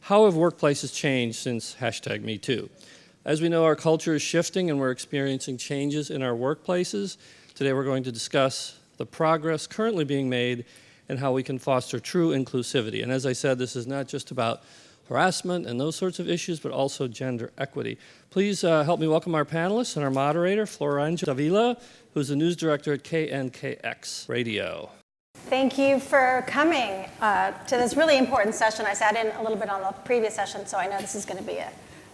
How have workplaces changed since #MeToo? As we know, our culture is shifting and we're experiencing changes in our workplaces. Today we're going to discuss the progress currently being made and how we can foster true inclusivity. And as I said, this is not just about harassment and those sorts of issues, but also gender equity. Please help me welcome our panelists and our moderator, Florangela Davila, who's the news director at KNKX Radio. Thank you for coming to this really important session. I sat in a little bit on the previous session, so I know this is going to be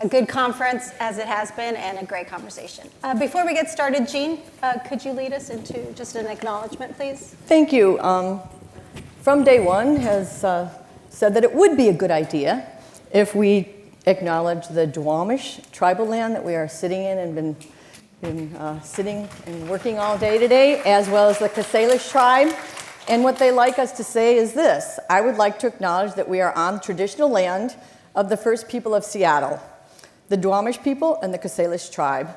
a good conference, as it has been, and a great conversation. Before we get started, Jean, could you lead us into just an acknowledgement, please? Thank you. From day one has said that it would be a good idea if we acknowledge the Duwamish tribal land that we are sitting in and been sitting and working all day today, as well as the Craciun tribe. And what they like us to say is this: I would like to acknowledge that we are on traditional land of the first people of Seattle, the Duwamish people and the Craciun tribe,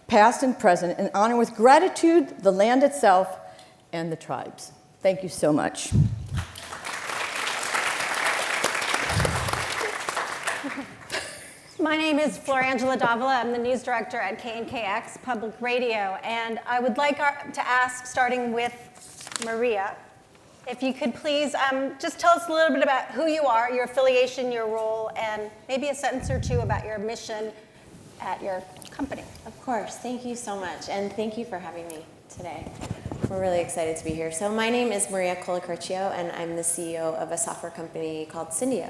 past and present, and honor with gratitude the land itself and the tribes. Thank you so much. My name is Florangela Davila. I'm the news director at KNKX Public Radio, and I would like to ask, starting with Maria, if you could please just tell us a little bit about who you are, your affiliation, your role, and maybe a sentence or two about your mission at your company. Of course. Thank you so much, and thank you for having me today. We're really excited to be here. So my name is Maria Calacurcio, and I'm the CEO of a software company called Syndio.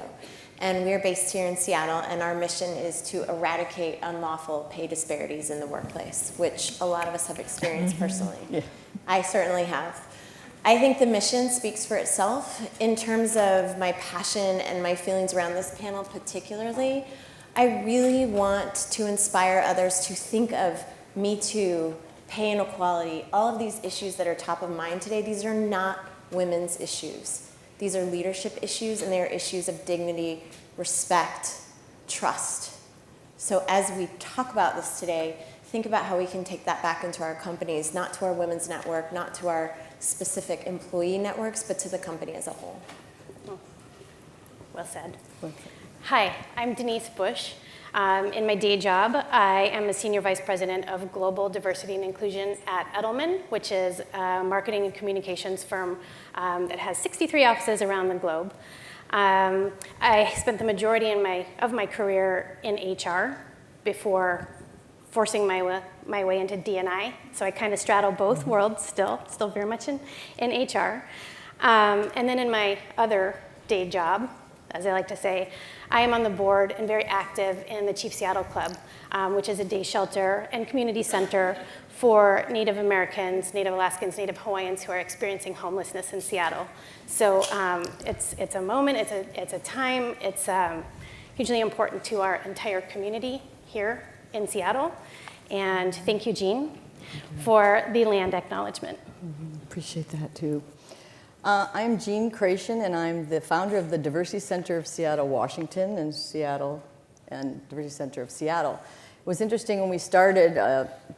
And we're based here in Seattle, and our mission is to eradicate unlawful pay disparities in the workplace, which a lot of us have experienced personally. Yeah. I certainly have. I think the mission speaks for itself. In terms of my passion and my feelings around this panel particularly, I really want to inspire others to think of Me Too, pay inequality, all of these issues that are top of mind today. These are not women's issues. These are leadership issues, and they are issues of dignity, respect, trust. So as we talk about this today, think about how we can take that back into our companies, not to our women's network, not to our specific employee networks, but to the company as a whole. Well said. Hi, I'm Denise Busch. In my day job, I am a Senior Vice President of Global Diversity and Inclusion at Edelman, which is a marketing and communications firm that has 63 offices around the globe. I spent the majority of my career in HR before forcing my way into D&I, so I kind of straddle both worlds still very much in HR. And then in my other day job, as I like to say, I am on the board and very active in the Chief Seattle Club, which is a day shelter and community center for Native Americans, Native Alaskans, Native Hawaiians who are experiencing homelessness in Seattle. So it's a moment, it's a time, it's hugely important to our entire community here in Seattle. And thank you, Jean, for the land acknowledgement. Appreciate that too. I'm Jean Craciun, and I'm the founder of the Diversity Center of Seattle, Washington, and Diversity Center of Seattle. It was interesting when we started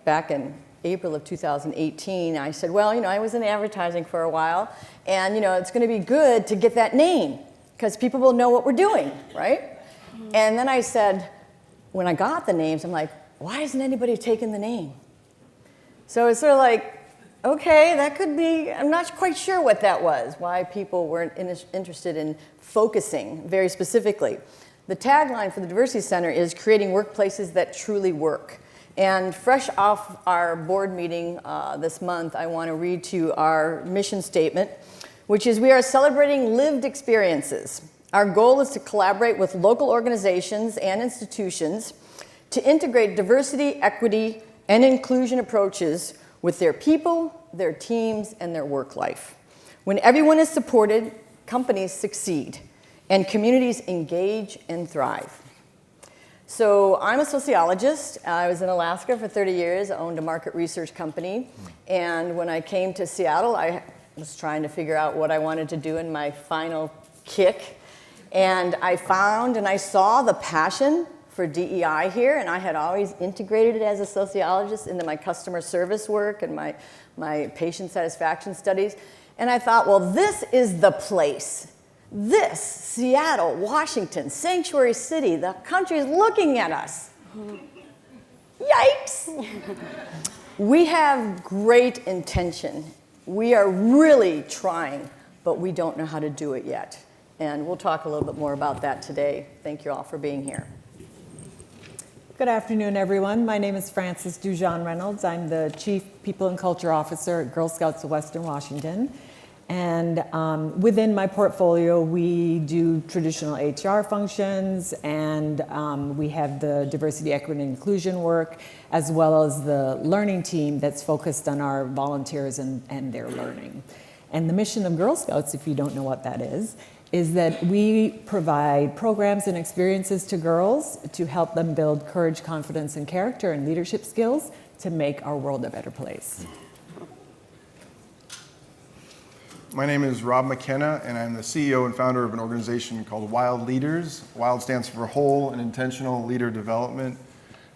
back in April of 2018. I said, well, I was in advertising for a while, and it's going to be good to get that name because people will know what we're doing, right? Mm-hmm. And then I said, when I got the names, I'm like, why isn't anybody taking the name? So it's sort of like, okay, that could be, I'm not quite sure what that was, why people weren't interested in focusing very specifically. The tagline for the Diversity Center is creating workplaces that truly work. And fresh off our board meeting this month, I want to read to you our mission statement, which is we are celebrating lived experiences. Our goal is to collaborate with local organizations and institutions to integrate diversity, equity, and inclusion approaches with their people, their teams, and their work life. When everyone is supported, companies succeed, and communities engage and thrive. So I'm a sociologist. I was in Alaska for 30 years, owned a market research company, and when I came to Seattle, I was trying to figure out what I wanted to do in my final kick, and I found and I saw the passion for DEI here, and I had always integrated it as a sociologist into my customer service work and my patient satisfaction studies. And I thought, well, this is the place. This, Seattle, Washington, sanctuary city, the country is looking at us. Yikes! We have great intention. We are really trying, but we don't know how to do it yet. And we'll talk a little bit more about that today. Thank you all for being here. Good afternoon, everyone. My name is Frances Dujon-Reynolds. I'm the Chief People and Culture Officer at Girl Scouts of Western Washington. And within my portfolio, we do traditional HR functions, and we have the diversity, equity, and inclusion work, as well as the learning team that's focused on our volunteers and their learning. And the mission of Girl Scouts, if you don't know what that is that we provide programs and experiences to girls to help them build courage, confidence, and character and leadership skills to make our world a better place. My name is Rob McKenna, and I'm the CEO and founder of an organization called Wild Leaders. WILD stands for Whole and Intentional Leader Development.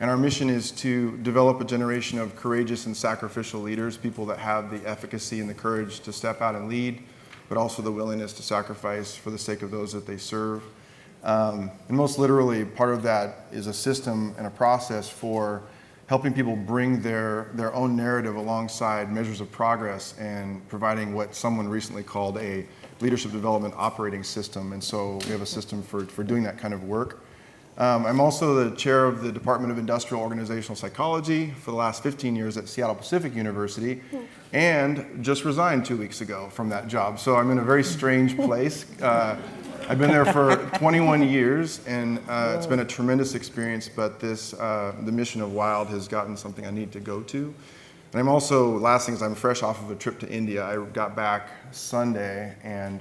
And our mission is to develop a generation of courageous and sacrificial leaders, people that have the efficacy and the courage to step out and lead, but also the willingness to sacrifice for the sake of those that they serve. And most literally, part of that is a system and a process for helping people bring their own narrative alongside measures of progress and providing what someone recently called a leadership development operating system. And so we have a system for doing that kind of work. I'm also the chair of the Department of Industrial Organizational Psychology for the last 15 years at Seattle Pacific University, and just resigned 2 weeks ago from that job. So I'm in a very strange place. I've been there for 21 years, and it's been a tremendous experience, but the mission of WILD has gotten something I need to go to. And I'm also, last thing is I'm fresh off of a trip to India. I got back Sunday, and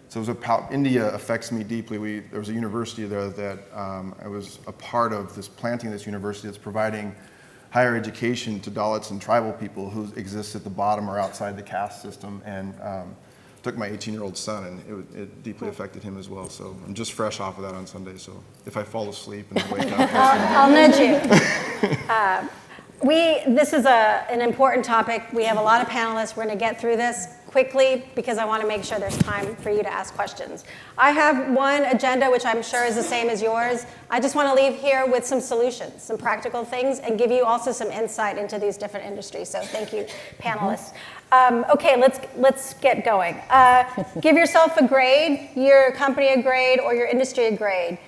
so it was India affects me deeply. There was a university there that I was a part of planting this university that's providing higher education to Dalits and tribal people who exist at the bottom or outside the caste system. And took my 18-year-old son, and it deeply affected him as well. So I'm just fresh off of that on Sunday. So if I fall asleep and I wake up, I'll nudge you. This is an important topic. We have a lot of panelists. We're going to get through this quickly because I want to make sure there's time for you to ask questions. I have one agenda, which I'm sure is the same as yours. I just want to leave here with some solutions, some practical things, and give you also some insight into these different industries. So thank you, panelists. Okay, let's get going. Give yourself a grade, your company a grade, or your industry a grade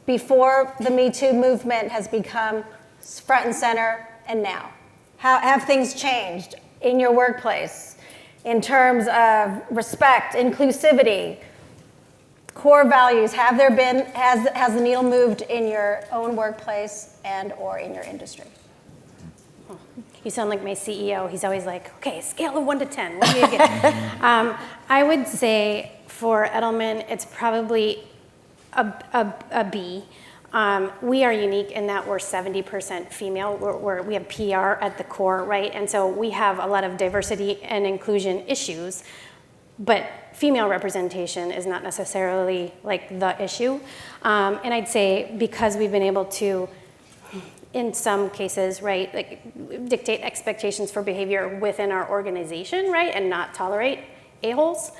before the Me Too movement has become front and center, and now. How have things changed in your workplace in terms of respect, inclusivity, core values? Has the needle moved in your own workplace and or in your industry? You sound like my CEO. He's always like, okay, scale of 1 to 10. What do you get? I would say for Edelman, it's probably a B. We are unique in that we're 70% female. We have PR at the core, right? And so we have a lot of diversity and inclusion issues, but female representation is not necessarily like the issue. And I'd say because we've been able to, in some cases, right, like dictate expectations for behavior within our organization, right, and not tolerate a-holes,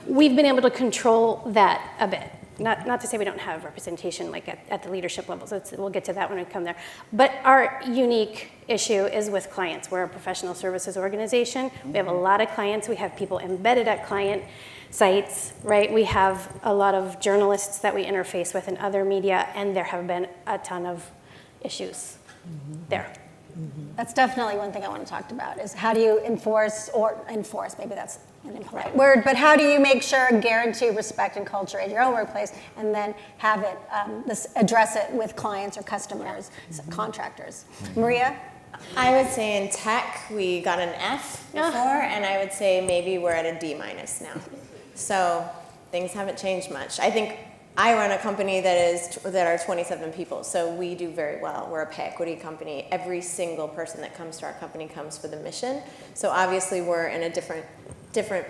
we've been able to control that a bit. Not to say we don't have representation like at the leadership levels. We'll get to that when we come there. But our unique issue is with clients. We're a professional services organization. We have a lot of clients. We have people embedded at client sites, right? We have a lot of journalists that we interface with in other media, and there have been a ton of issues there. That's definitely one thing I want to talk about is how do you enforce, maybe that's an impolite word, but how do you make sure and guarantee respect and culture in your own workplace and then have it, address it with clients or customers, contractors? Maria? I would say in tech, we got an F before, and I would say maybe we're at a D- now. So things haven't changed much. I think I run a company that are 27 people, so we do very well. We're a pay equity company. Every single person that comes to our company comes for the mission. So obviously we're in a different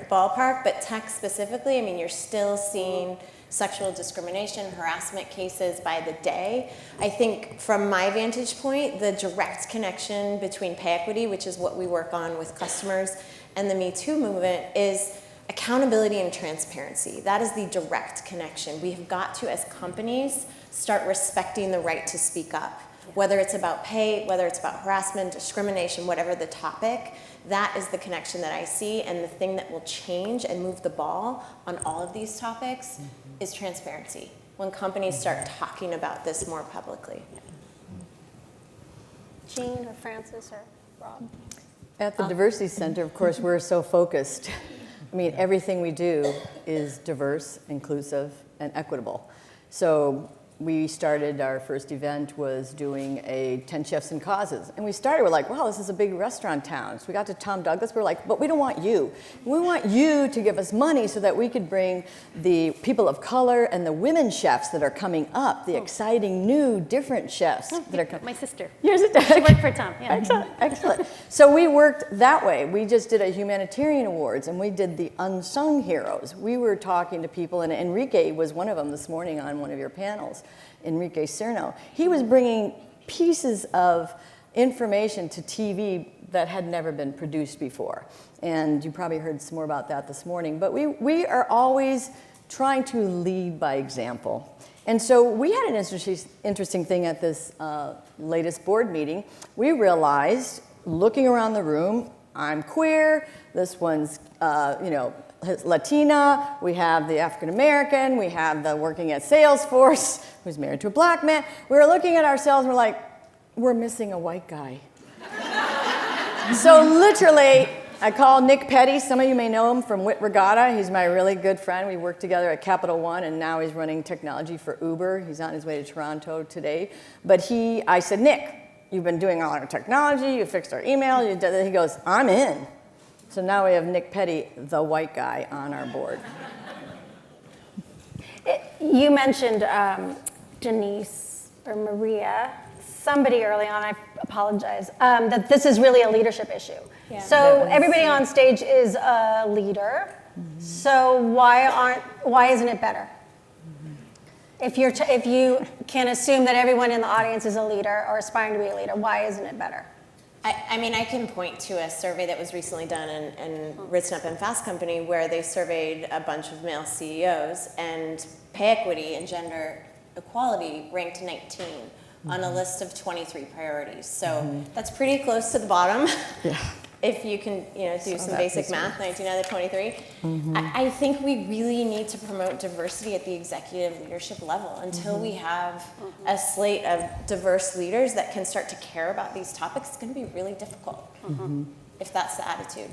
ballpark, but tech specifically, I mean, you're still seeing sexual discrimination, harassment cases by the day. I think from my vantage point, the direct connection between pay equity, which is what we work on with customers, and the Me Too movement is accountability and transparency. That is the direct connection. We have got to, as companies, start respecting the right to speak up. Whether it's about pay, whether it's about harassment, discrimination, whatever the topic, that is the connection that I see, and the thing that will change and move the ball on all of these topics is transparency. When companies start talking about this more publicly. Jean or Francis or Rob? At the Diversity Center, of course, we're so focused. I mean, everything we do is diverse, inclusive, and equitable. So we started, our first event was doing a 10 Chefs and Causes. And we started, we're like, wow, this is a big restaurant town. So we got to Tom Douglas, we're like, but we don't want you. We want you to give us money so that we could bring the people of color and the women chefs that are coming up, the exciting, new, different chefs that are coming. My sister. Yours is She worked for Tom, yeah. Excellent, excellent. So we worked that way. We just did a humanitarian awards, and we did the unsung heroes. We were talking to people, and Enrique was one of them this morning on one of your panels. Enrique Cerno. He was bringing pieces of information to TV that had never been produced before. And you probably heard some more about that this morning. But we are always trying to lead by example. And so we had an interesting thing at this latest board meeting. We realized, looking around the room, I'm queer, this one's, Latina, we have the African American, we have the working at Salesforce, who's married to a black man. We were looking at ourselves and we're like, we're missing a white guy. So literally, I called Nick Petty. Some of you may know him from Wit Regatta. He's my really good friend. We worked together at Capital One, and now he's running technology for Uber. He's on his way to Toronto today. But I said, Nick, you've been doing all our technology, you fixed our email, you did it. He goes, I'm in. So now we have Nick Petty, the white guy, on our board. You mentioned Denise or Maria, somebody early on, I apologize, that this is really a leadership issue. Yeah. So everybody on stage is a leader. Mm-hmm. So why isn't it better? Mm-hmm. If you can assume that everyone in the audience is a leader or aspiring to be a leader, why isn't it better? I mean, I can point to a survey that was recently done and written up in Fast Company where they surveyed a bunch of male CEOs, and pay equity and gender equality ranked 19 on a list of 23 priorities. So that's pretty close to the bottom. Yeah. If you can, do some basic math, 19 out of 23. I think we really need to promote diversity at the executive leadership level until we have a slate of diverse leaders that can start to care about these topics. It's going to be really difficult if that's the attitude.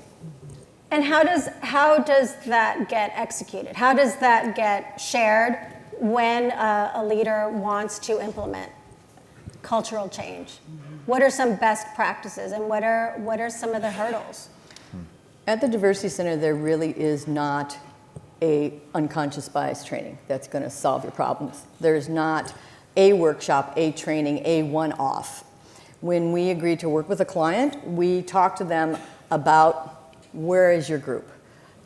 And how does that get executed? How does that get shared when a leader wants to implement cultural change? What are some best practices, and what are some of the hurdles? At the Diversity Center, there really is not a unconscious bias training that's going to solve your problems. There's not a workshop, a training, a one-off. When we agree to work with a client, we talk to them about where is your group?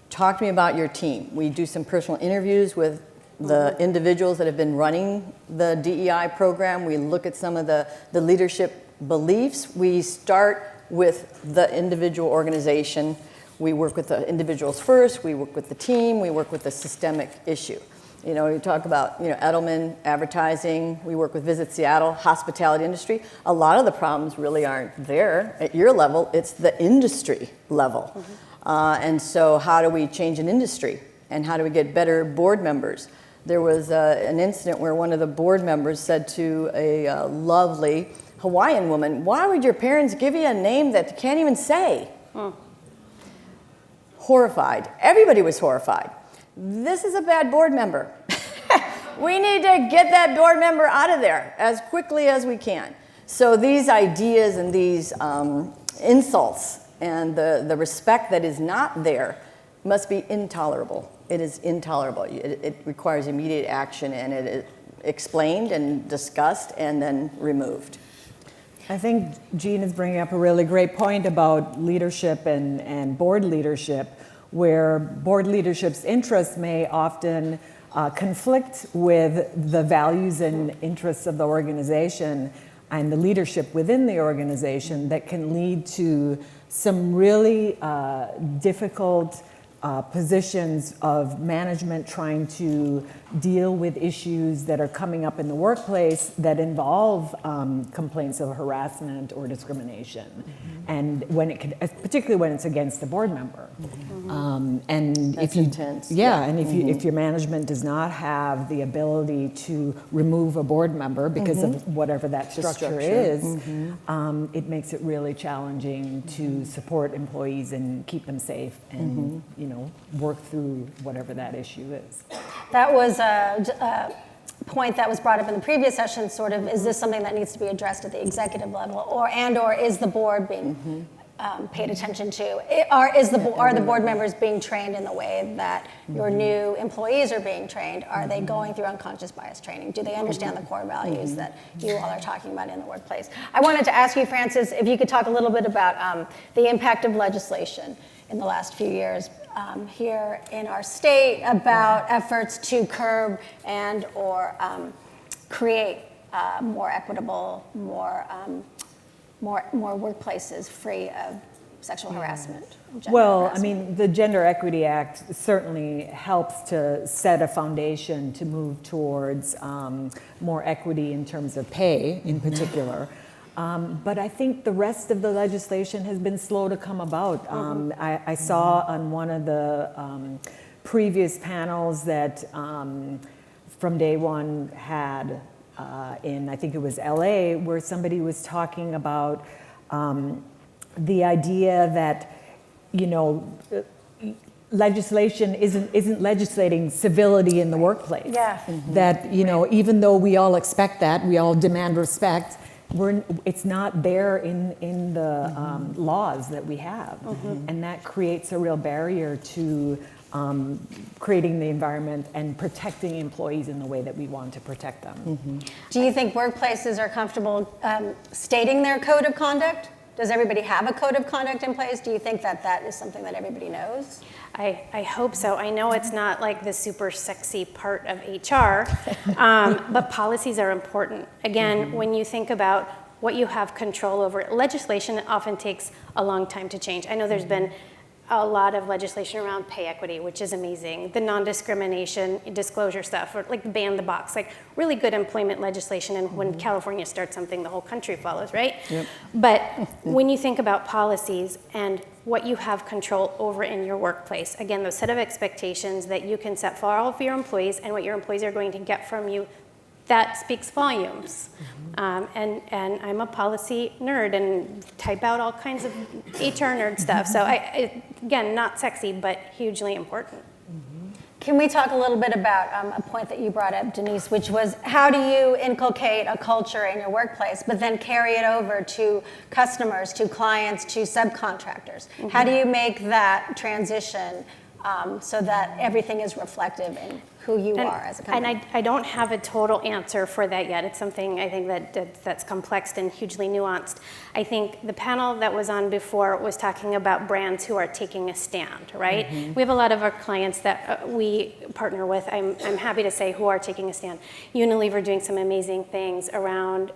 Talk to me about your team. We do some personal interviews with the individuals that have been running the DEI program. We look at some of the leadership beliefs. We start with the individual organization. We work with the individuals first. We work with the team. We work with the systemic issue. We talk about Edelman, advertising. We work with Visit Seattle, hospitality industry. A lot of the problems really aren't there at your level. It's the industry level. And so how do we change an industry? And how do we get better board members? There was an incident where one of the board members said to a lovely Hawaiian woman, why would your parents give you a name that you can't even say? Horrified. Everybody was horrified. This is a bad board member. We need to get that board member out of there as quickly as we can. So these ideas and these insults and the respect that is not there must be intolerable. It is intolerable. It requires immediate action, and it is explained and discussed and then removed. I think Jean is bringing up a really great point about leadership and board leadership, where board leadership's interests may often conflict with the values and interests of the organization and the leadership within the organization, that can lead to some really difficult positions of management trying to deal with issues that are coming up in the workplace that involve complaints of harassment or discrimination, and when it can, particularly when it's against a board member. And That's if you, intense. yeah, and if your management does not have the ability to remove a board member because of whatever that structure is, it makes it really challenging to support employees and keep them safe and work through whatever that issue is. That was a point that was brought up in the previous session, sort of, is this something that needs to be addressed at the executive level, or is the board being paid attention to? Are the board members being trained in the way that your new employees are being trained? Are they going through unconscious bias training? Do they understand the core values that you all are talking about in the workplace? I wanted to ask you, Frances, if you could talk a little bit about the impact of legislation in the last few years here in our state about efforts to curb and or create more equitable, more workplaces free of sexual harassment. Well, I mean, the Gender Equity Act certainly helps to set a foundation to move towards more equity in terms of pay in particular. But I think the rest of the legislation has been slow to come about. I saw on one of the previous panels that From Day One had in, I think it was LA, where somebody was talking about the idea that, legislation isn't legislating civility in the workplace. Yeah. That, even though we all expect that, we all demand respect, it's not there in the laws that we have. And that creates a real barrier to creating the environment and protecting employees in the way that we want to protect them. Do you think workplaces are comfortable stating their code of conduct? Does everybody have a code of conduct in place? Do you think that that is something that everybody knows? I hope so. I know it's not like the super sexy part of HR, but policies are important. Again, when you think about what you have control over, legislation often takes a long time to change. I know there's been a lot of legislation around pay equity, which is amazing. The non-discrimination disclosure stuff, or like ban the box, like really good employment legislation. And when California starts something, the whole country follows, right? Yep. But when you think about policies and what you have control over in your workplace, again, those set of expectations that you can set for all of your employees and what your employees are going to get from you, that speaks volumes. And I'm a policy nerd and type out all kinds of HR nerd stuff. So again, not sexy, but hugely important. Can we talk a little bit about a point that you brought up, Denise, which was how do you inculcate a culture in your workplace, but then carry it over to customers, to clients, to subcontractors? How do you make that transition so that everything is reflective in who you are as a company? And I don't have a total answer for that yet. It's something I think that's complex and hugely nuanced. I think the panel that was on before was talking about brands who are taking a stand, right? We have a lot of our clients that we partner with, I'm happy to say, who are taking a stand. Unilever doing some amazing things around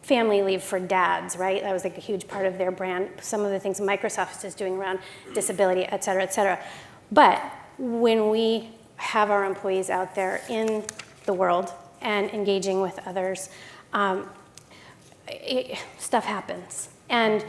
family leave for dads, right? That was like a huge part of their brand. Some of the things Microsoft is doing around disability, et cetera, et cetera. But when we have our employees out there in the world and engaging with others, stuff happens. And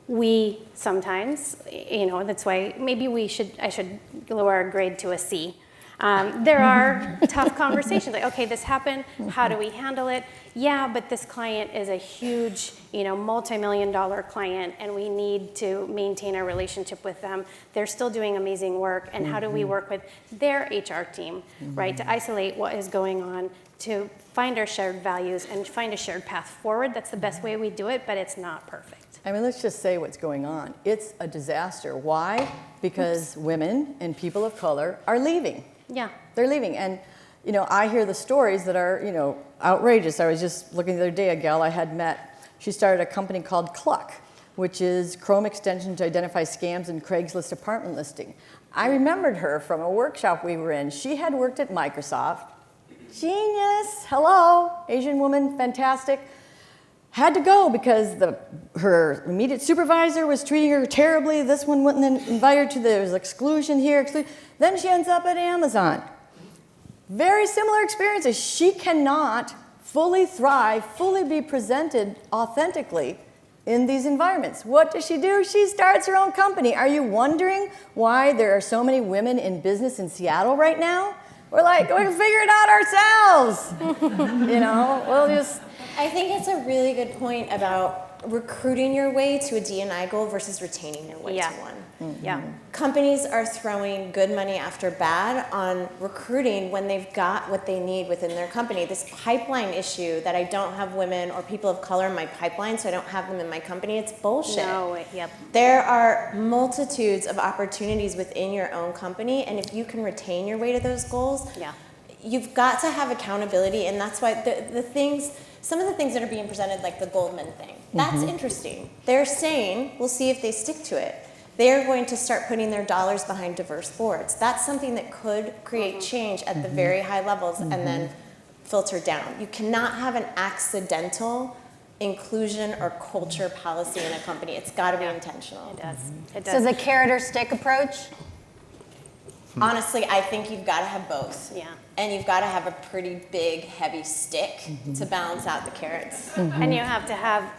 we sometimes, that's why maybe I should lower our grade to a C. There are tough conversations like, okay, this happened, how do we handle it? Yeah, but this client is a huge, multi-million-dollar client, and we need to maintain our relationship with them. They're still doing amazing work, and how do we work with their HR team, right, to isolate what is going on, to find our shared values and find a shared path forward? That's the best way we do it, but it's not perfect. I mean, let's just say what's going on. It's a disaster. Why? Because women and people of color are leaving. Yeah. They're leaving. And, I hear the stories that are, outrageous. I was just looking the other day, a gal I had met, she started a company called Cluck, which is Chrome extension to identify scams in Craigslist apartment listing. I remembered her from a workshop we were in. She had worked at Microsoft. Genius. Hello. Asian woman. Fantastic. had to go because her immediate supervisor was treating her terribly. This one wouldn't invite her to there's exclusion here. Then she ends up at Amazon. Very similar experiences. She cannot fully thrive, fully be presented authentically in these environments. What does she do? She starts her own company. Are you wondering why there are so many women in business in Seattle right now? We're like, we can figure it out ourselves. We'll just... I think it's a really good point about recruiting your way to a D&I goal versus retaining your way to one. Yeah. Companies are throwing good money after bad on recruiting when they've got what they need within their company. This pipeline issue that I don't have women or people of color in my pipeline, so I don't have them in my company, it's bullshit. No, yep. There are multitudes of opportunities within your own company, and if you can retain your way to those goals, you've got to have accountability, and that's why some of the things that are being presented, like the Goldman thing, that's interesting. They're saying, we'll see if they stick to it. They're going to start putting their dollars behind diverse boards. That's something that could create change at the very high levels and then filter down. You cannot have an accidental inclusion or culture policy in a company. It's got to be intentional. It does. It does. So the carrot or stick approach? Honestly, I think you've got to have both. Yeah. And you've got to have a pretty big, heavy stick to balance out the carrots. And you have to have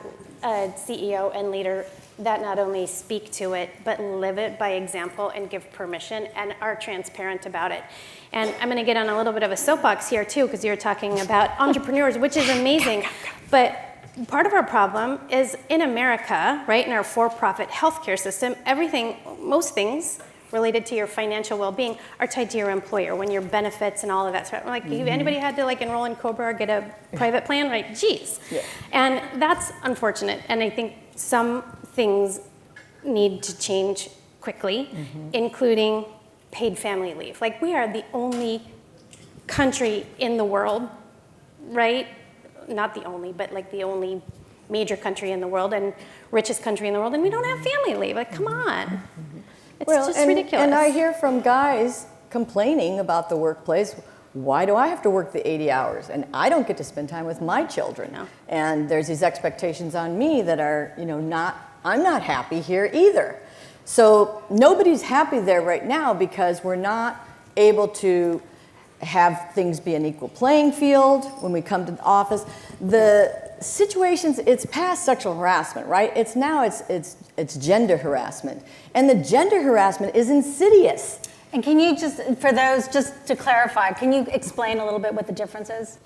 a CEO and leader that not only speak to it, but live it by example and give permission and are transparent about it. And I'm going to get on a little bit of a soapbox here too, because you're talking about entrepreneurs, which is amazing. But part of our problem is in America, right, in our for-profit healthcare system, most things related to your financial well-being are tied to your employer, when your benefits and all of that stuff. Like, anybody had to enroll in COBRA or get a private plan? Right? Geez. Yeah. And that's unfortunate. And I think some things need to change quickly, including paid family leave. Like, we are the only country in the world, right? Not the only, but the only major country in the world and richest country in the world, and we don't have family leave. Like, come on. It's just ridiculous. And I hear from guys complaining about the workplace. Why do I have to work the 80 hours? And I don't get to spend time with my children. No. And there's these expectations on me that are, I'm not happy here either. So nobody's happy there right now because we're not able to have things be an equal playing field when we come to the office. The situations, it's past sexual harassment, right? It's gender harassment. And the gender harassment is insidious. And can you just to clarify, can you explain a little bit what the difference is?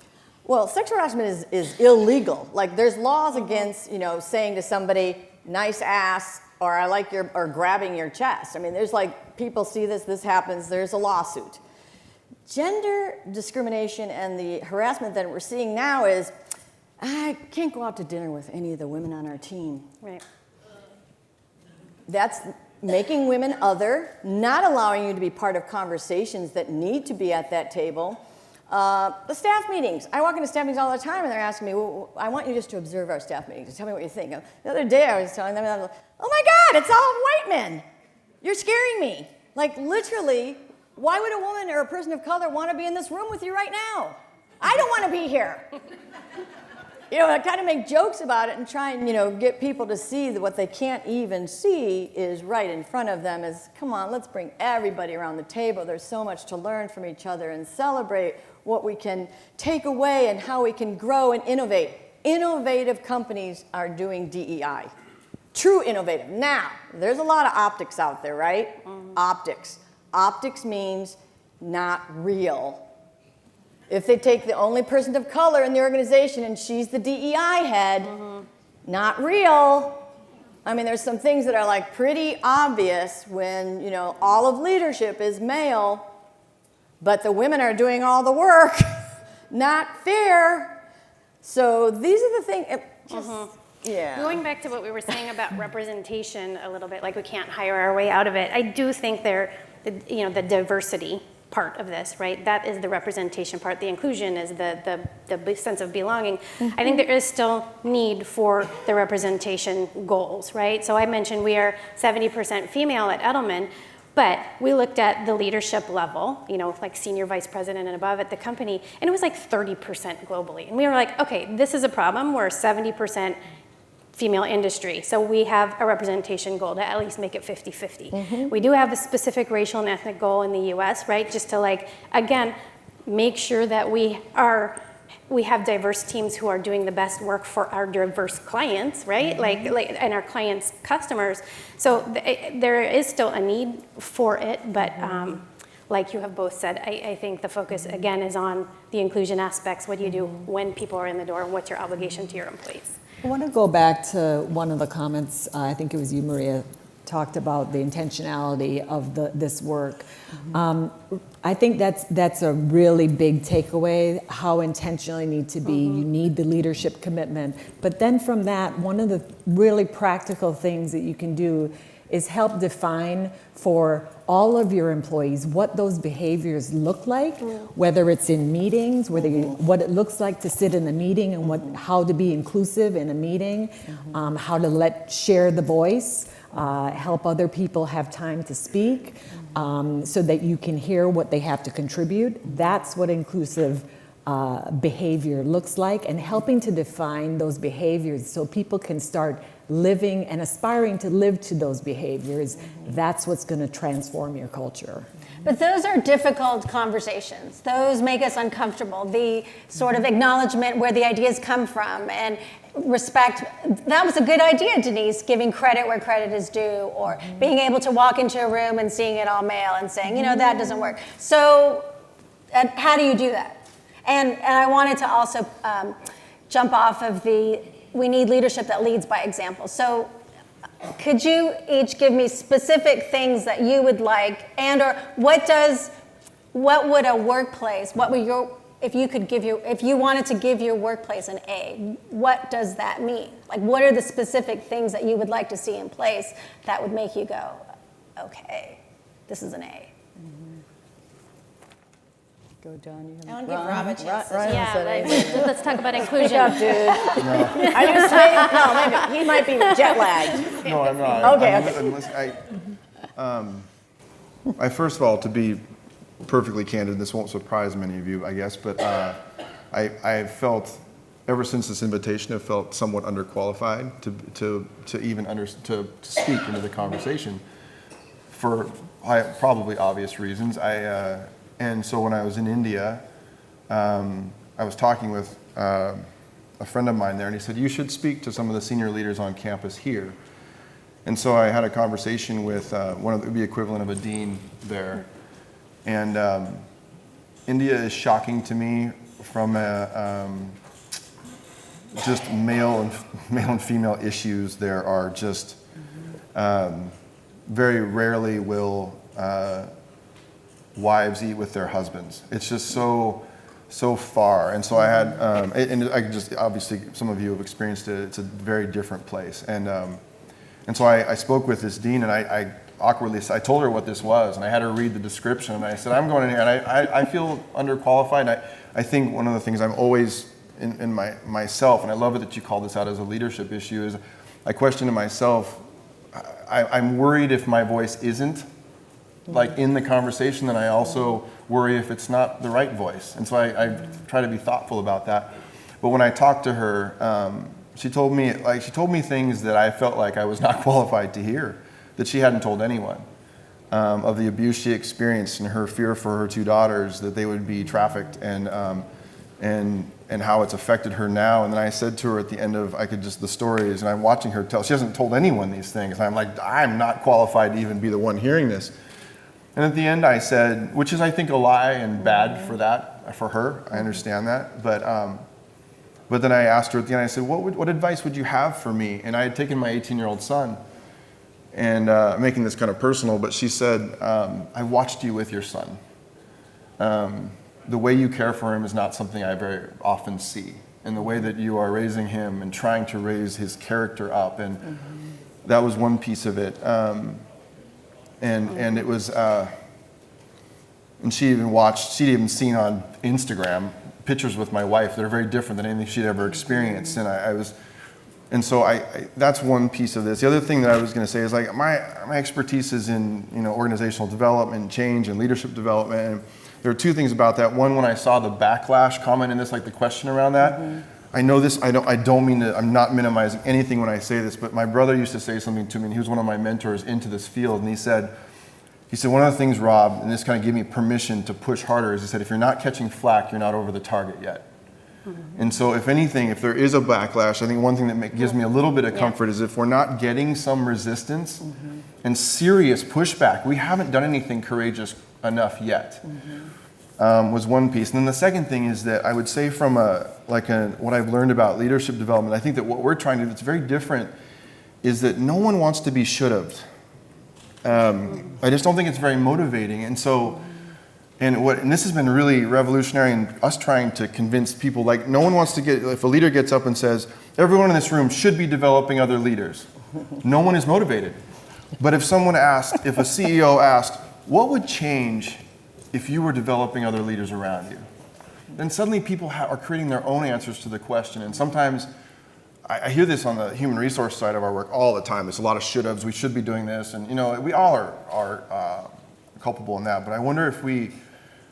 Well, sexual harassment is illegal. Like, there's laws against, saying to somebody, nice ass, or or grabbing your chest. I mean, there's people see this happens, there's a lawsuit. Gender discrimination and the harassment that we're seeing now is, I can't go out to dinner with any of the women on our team. Right. That's making women other, not allowing you to be part of conversations that need to be at that table. The staff meetings. I walk into staff meetings all the time and they're asking me, well, I want you just to observe our staff meetings. Just tell me what you think. The other day I was telling them, oh my God, it's all white men. You're scaring me. Literally, why would a woman or a person of color want to be in this room with you right now? I don't want to be here. I kind of make jokes about it and try and, get people to see that what they can't even see is right in front of them is, come on, let's bring everybody around the table. There's so much to learn from each other and celebrate what we can take away and how we can grow and innovate. Innovative companies are doing DEI. True innovative. Now, there's a lot of optics out there, right? Optics. Optics means not real. If they take the only person of color in the organization and she's the DEI head, not real. I mean, there's some things that are pretty obvious when, all of leadership is male, but the women are doing all the work. Not fair. So these are the things, yeah. Going back to what we were saying about representation a little bit, we can't hire our way out of it. I do think the diversity part of this, right? That is the representation part. The inclusion is the sense of belonging. I think there is still need for the representation goals, right? So I mentioned we are 70% female at Edelman, but But we looked at the leadership level, like senior vice president and above at the company, and it was like 30% globally. And we were like, okay, this is a problem. We're 70% female industry. So we have a representation goal to at least make it 50-50. We do have a specific racial and ethnic goal in the US, right? Just to again, make sure that we have diverse teams who are doing the best work for our diverse clients, right? And our clients' customers. So there is still a need for it, but like you have both said, I think the focus again is on the inclusion aspects. What do you do when people are in the door? What's your obligation to your employees? I want to go back to one of the comments, I think it was you, Maria, talked about the intentionality of this work. I think that's a really big takeaway, how intentional you need to be. You need the leadership commitment. But then from that, one of the really practical things that you can do is help define for all of your employees what those behaviors look like, whether it's in meetings, what it looks like to sit in a meeting and how to be inclusive in a meeting, how to share the voice, help other people have time to speak, so that you can hear what they have to contribute. That's what inclusive behavior looks like, and helping to define those behaviors so people can start living and aspiring to live to those behaviors. That's what's going to transform your culture. But those are difficult conversations. Those make us uncomfortable. The sort of acknowledgement where the ideas come from and respect. That was a good idea, Denise, giving credit where credit is due, or being able to walk into a room and seeing it all male and saying, that doesn't work. So how do you do that? And I wanted to also jump off of we need leadership that leads by example. So could you each give me specific things that you would like, and or what would a workplace, if you wanted to give your workplace an A, what does that mean? What are the specific things that you would like to see in place that would make you go, okay, this is an A? Go, John. I want to give Rob a chance. Let's talk about inclusion. Speak up, dude. Are you saying? No, maybe he might be jet lagged. No, I'm not. Okay. I first of all, to be perfectly candid, this won't surprise many of you, I guess, but I felt, ever since this invitation, I've felt somewhat underqualified to even to speak into the conversation for probably obvious reasons. And so when I was in India, I was talking with a friend of mine there, and he said, you should speak to some of the senior leaders on campus here. And so I had a conversation with one of the equivalent of a dean there. And India is shocking to me from just male and female issues. There are just very rarely will wives eat with their husbands. It's just so far. And so I had, and I could just, obviously some of you have experienced it. It's a very different place. And so I spoke with this dean, and I awkwardly, I told her what this was, and I had her read the description, and I said, I'm going in here, and I feel underqualified. I think one of the things I'm always in myself, and I love it that you call this out as a leadership issue, is I question to myself, I'm worried if my voice isn't in the conversation, then I also worry if it's not the right voice. And so I try to be thoughtful about that. But when I talked to her, she told me things that I felt like I was not qualified to hear, that she hadn't told anyone, of the abuse she experienced and her fear for her two daughters, that they would be trafficked, and how it's affected her now. And then I said to her at the end of the stories, and I'm watching her tell, she hasn't told anyone these things. And I'm like, I'm not qualified to even be the one hearing this. And at the end I said, which is I think a lie and bad for her, I understand that. But then I asked her at the end, I said, what advice would you have for me? And I had taken my 18-year-old son, and making this kind of personal, but she said, I watched you with your son. The way you care for him is not something I very often see. And the way that you are raising him and trying to raise his character up, and that was one piece of it. And it was, and she'd even seen on Instagram pictures with my wife that are very different than anything she'd ever experienced. And And so that's one piece of this. The other thing that I was going to say is like my expertise is in organizational development, change, and leadership development. And there are two things about that. One, when I saw the backlash comment in this, like the question around that, I know this. I don't mean to. I'm not minimizing anything when I say this, but my brother used to say something to me, and he was one of my mentors into this field, and he said, one of the things, Rob, and this kind of gave me permission to push harder, is he said, if you're not catching flack, you're not over the target yet. And so if anything, if there is a backlash, I think one thing that gives me a little bit of comfort is if we're not getting some resistance and serious pushback, we haven't done anything courageous enough yet, was one piece. And then the second thing is that I would say from what I've learned about leadership development, I think that what we're trying to do that's very different is that no one wants to be should've. I just don't think it's very motivating. And so, and this has been really revolutionary in us trying to convince people, like no one wants to if a leader gets up and says, everyone in this room should be developing other leaders. No one is motivated. But if someone asked, if a CEO asked, what would change if you were developing other leaders around you? Then suddenly people are creating their own answers to the question. And sometimes, I hear this on the human resource side of our work all the time. There's a lot of should-haves, we should be doing this. And we all are culpable in that. But I wonder if we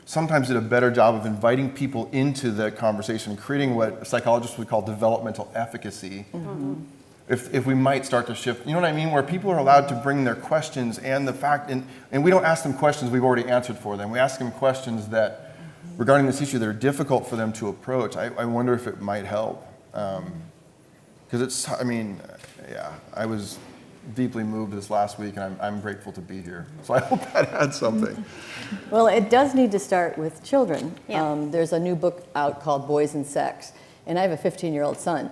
sometimes did a better job of inviting people into the conversation, creating what psychologists would call developmental efficacy. If we might start to shift, you know what I mean? Where people are allowed to bring their questions and the fact, and we don't ask them questions we've already answered for them. We ask them questions that, regarding this issue, that are difficult for them to approach. I wonder if it might help. Because I was deeply moved this last week, and I'm grateful to be here. So I hope that adds something. Well, it does need to start with children. Yeah. There's a new book out called Boys and Sex, and I have a 15-year-old son.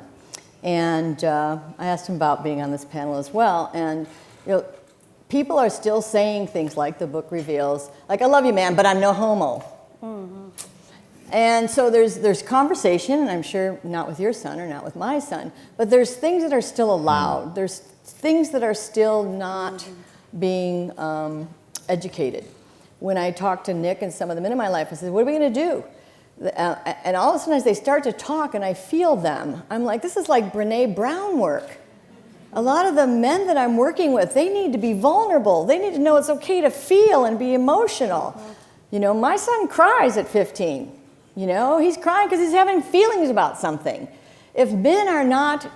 And I asked him about being on this panel as well, and people are still saying things like the book reveals, like, I love you, man, but I'm no homo. And so there's conversation, and I'm sure not with your son or not with my son, but there's things that are still allowed. There's things that are still not being educated. When I talked to Nick and some of the men in my life, I said, what are we going to do? And all of a sudden, as they start to talk and I feel them, I'm like, this is like Brene Brown work. A lot of the men that I'm working with, they need to be vulnerable. They need to know it's okay to feel and be emotional. My son cries at 15. He's crying because he's having feelings about something. If men are not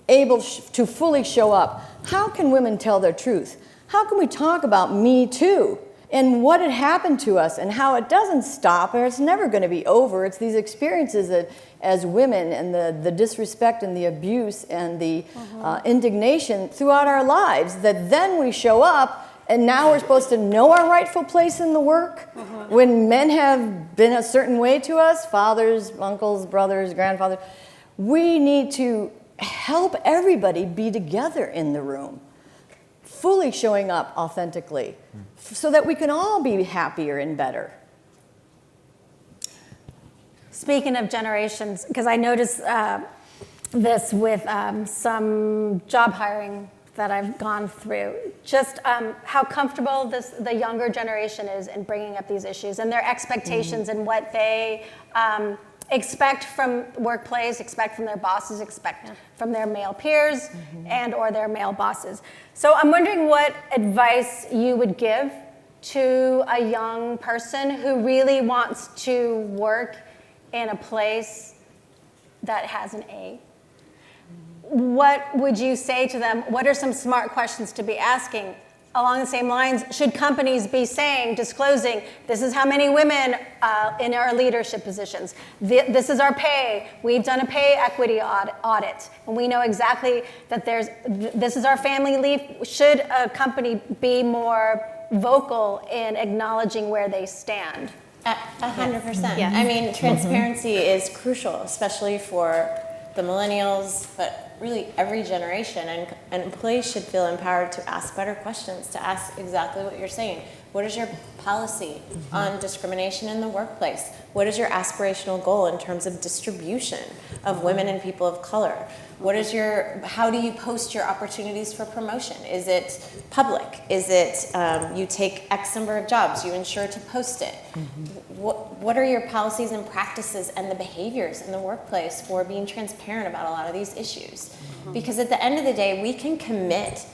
able to fully show up, how can women tell their truth? How can we talk about Me Too and what had happened to us and how it doesn't stop or it's never going to be over? It's these experiences that, as women, and the disrespect and the abuse and the indignation throughout our lives, that then we show up and now we're supposed to know our rightful place in the work when men have been a certain way to us, fathers, uncles, brothers, grandfathers. We need to help everybody be together in the room, fully showing up authentically, so that we can all be happier and better. Speaking of generations, because I noticed this with some job hiring that I've gone through, just how comfortable the younger generation is in bringing up these issues and their expectations and what they expect from workplace, expect from their bosses, expect from their male peers and or their male bosses. So I'm wondering what advice you would give to a young person who really wants to work in a place that has an A. What would you say to them? What are some smart questions to be asking? Along the same lines, should companies be saying, disclosing, this is how many women in our leadership positions. This is our pay. We've done a pay equity audit. And we know exactly that this is our family leave. Should a company be more vocal in acknowledging where they stand? 100%. Yes. I mean, transparency is crucial, especially for the millennials, but really every generation. And employees should feel empowered to ask better questions, to ask exactly what you're saying. What is your policy on discrimination in the workplace? What is your aspirational goal in terms of distribution of women and people of color? How do you post your opportunities for promotion? Is it public? Is it you take X number of jobs, you ensure to post it? What are your policies and practices and the behaviors in the workplace for being transparent about a lot of these issues? Because at the end of the day, we can commit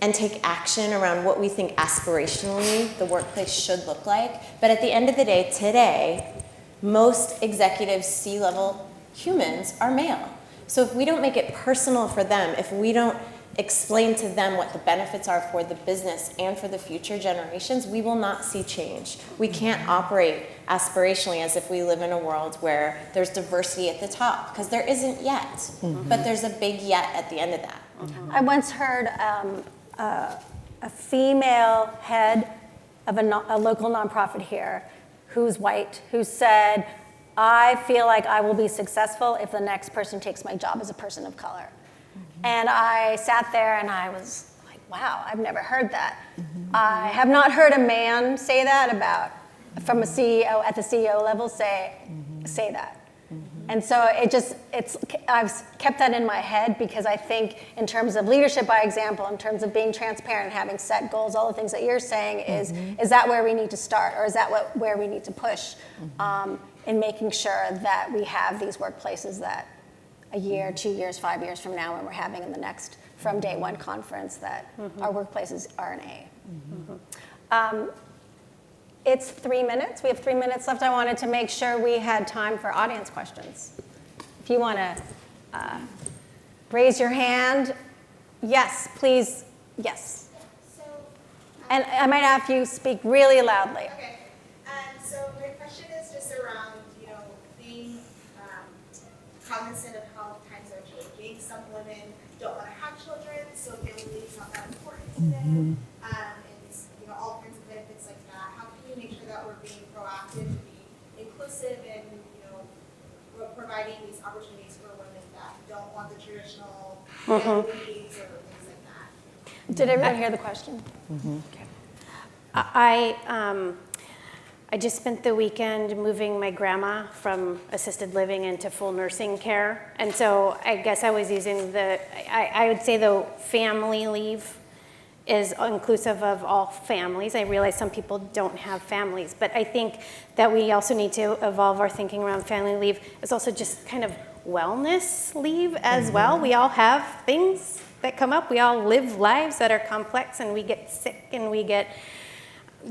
and take action around what we think aspirationally the workplace should look like. But at the end of the day, today, most executive C-level humans are male. So if we don't make it personal for them, if we don't explain to them what the benefits are for the business and for the future generations, we will not see change. We can't operate aspirationally as if we live in a world where there's diversity at the top, because there isn't yet. But there's a big yet at the end of that. I once heard a female head of a local nonprofit here who's white, who said, I feel like I will be successful if the next person takes my job as a person of color. And I sat there and I was like, wow, I've never heard that. I have not heard a man say that from a CEO at the CEO level say that. And so I've kept that in my head, because I think in terms of leadership by example, in terms of being transparent, having set goals, all the things that you're saying is that where we need to start, or is that where we need to push in making sure that we have these workplaces that a year, 2 years, 5 years from now, when we're having in the next From Day One conference, that our workplaces are an A. It's 3 minutes. We have 3 minutes left. I wanted to make sure we had time for audience questions. If you want to raise your hand. Yes, please. Yes. So, And I might have you speak really loudly. okay. So my question is just around, being cognizant of how times are changing. Some women don't want to have children, so family leave is not that important to them. And all kinds of benefits like that. How can we make sure that we're being proactive and being inclusive and we're providing these opportunities for women that don't want the traditional family leaves or things like that? Did everyone hear the question? Okay. I just spent the weekend moving my grandma from assisted living into full nursing care. And so I guess I was using I would say the family leave is inclusive of all families. I realize some people don't have families, but I think that we also need to evolve our thinking around family leave as also just kind of wellness leave as well. We all have things that come up. We all live lives that are complex, and we get sick and we get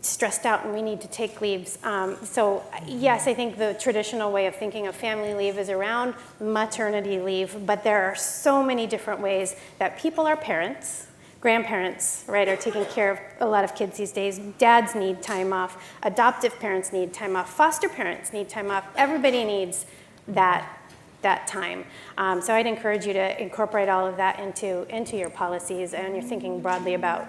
stressed out and we need to take leaves. So yes, I think the traditional way of thinking of family leave is around maternity leave, but there are so many different ways that people are parents, grandparents, right, are taking care of a lot of kids these days. Dads need time off. Adoptive parents need time off. Foster parents need time off. Everybody needs that time. So I'd encourage you to incorporate all of that into your policies, and you're thinking broadly about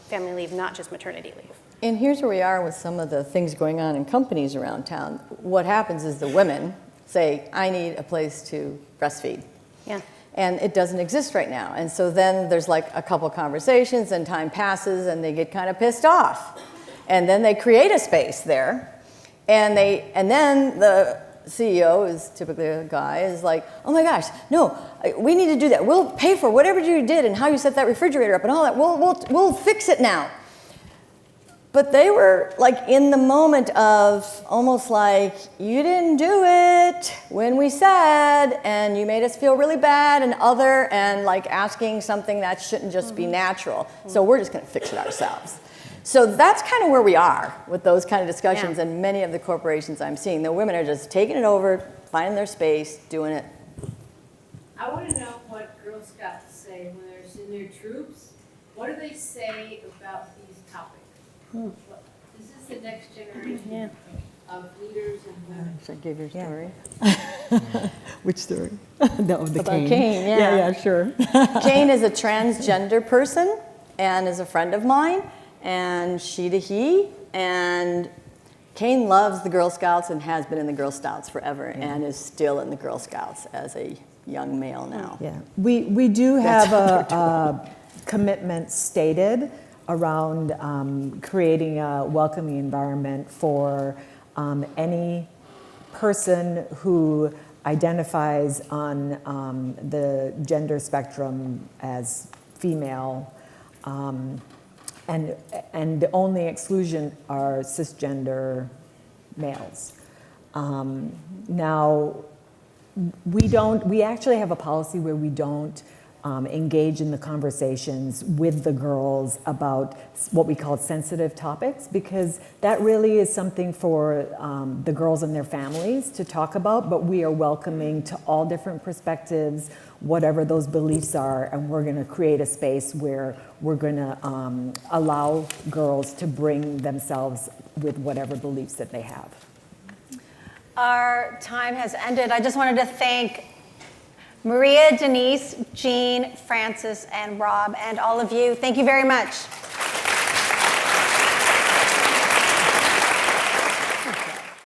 family leave, not just maternity leave. And here's where we are with some of the things going on in companies around town. What happens is the women say, I need a place to breastfeed. Yeah. And it doesn't exist right now. And so then there's like a couple conversations and time passes and they get kind of pissed off. And then they create a space there. And then the CEO, is typically a guy, is like, oh my gosh, no, we need to do that. We'll pay for whatever you did and how you set that refrigerator up and all that. We'll fix it now. But they were like in the moment of almost like, you didn't do it when we said, and you made us feel really bad and like asking something that shouldn't just be natural. So we're just gonna fix it ourselves. So that's kind of where we are with those kind of discussions, and many of the corporations I'm seeing. The women are just taking it over, finding their space, doing it. I want to know what Girl Scouts say when they're senior troops. What do they say about these topics? This is the next generation of leaders and women. Should I give your story? Which story? No, the About cane. Kane, yeah. Yeah, sure. Jane is a transgender person and is a friend of mine, and she to he, and Kane loves the Girl Scouts and has been in the Girl Scouts forever and is still in the Girl Scouts as a young male now. Yeah, we do have a commitment stated around creating a welcoming environment for any person who identifies on the gender spectrum as female, and the only exclusion are cisgender males. Now, we actually have a policy where we don't engage in the conversations with the girls about what we call sensitive topics, because that really is something for the girls and their families to talk about, but we are welcoming to all different perspectives, whatever those beliefs are, and we're gonna create a space where we're gonna allow girls to bring themselves with whatever beliefs that they have. Our time has ended. I just wanted to thank Maria, Denise, Jean, Francis, and Rob, and all of you. Thank you very much.